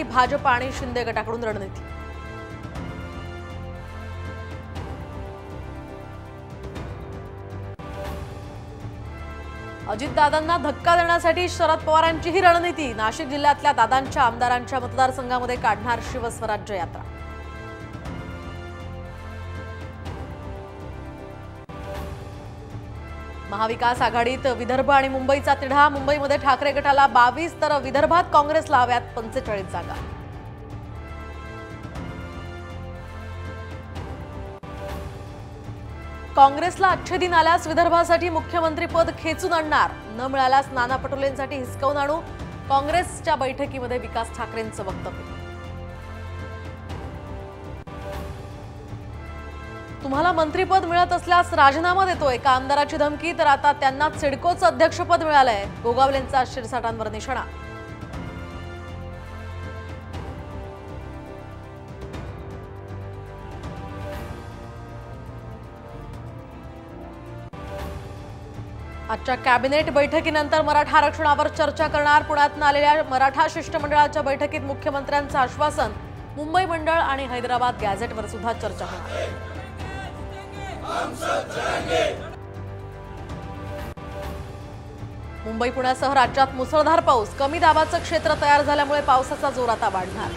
भाजप आणि शिंदे गटाकडून रणनीती। अजितदादांना धक्का देण्यासाठी शरद पवारांची ही रणनीती। नाशिक जिल्ह्यातल्या दादांच्या आमदारांच्या मतदारसंघामध्ये काढणार शिवस्वराज्य यात्रा। महाविकास आघाडीत विदर्भ आणि मुंबईचा तिढा। मुंबईमध्ये ठाकरे गटाला 22 तर विदर्भात काँग्रेसला हव्यात 45 जागा। काँग्रेसला अच्छे दिन आल्यास विदर्भासाठी मुख्यमंत्री पद खेचून आणणार। न मिळाल्यास नाना पटोलेंसाठी हिसकावून आणू। काँग्रेसच्या बैठकीमध्ये विकास ठाकरेंचं वक्तव्य। तुम्हाला मंत्रीपद मिळत असल्यास राजीनामा देतो। एका आमदाराची धमकी, तर आता त्यांना सिडकोचं अध्यक्षपद मिळालंय। गोगावलेंचा शिरसाटांवर निशाणा। आजच्या कॅबिनेट बैठकीनंतर मराठा आरक्षणावर चर्चा करणार। पुण्यातून आलेल्या मराठा शिष्टमंडळाच्या बैठकीत मुख्यमंत्र्यांचं आश्वासन। मुंबई मंडळ आणि हैदराबाद गॅझेटवर सुद्धा चर्चा होणार। मुंबई पुण्यासह राज्यात मुसळधार पाऊस। कमी दाबाचं क्षेत्र तयार झाल्यामुळे पावसाचा जोर आता वाढणार।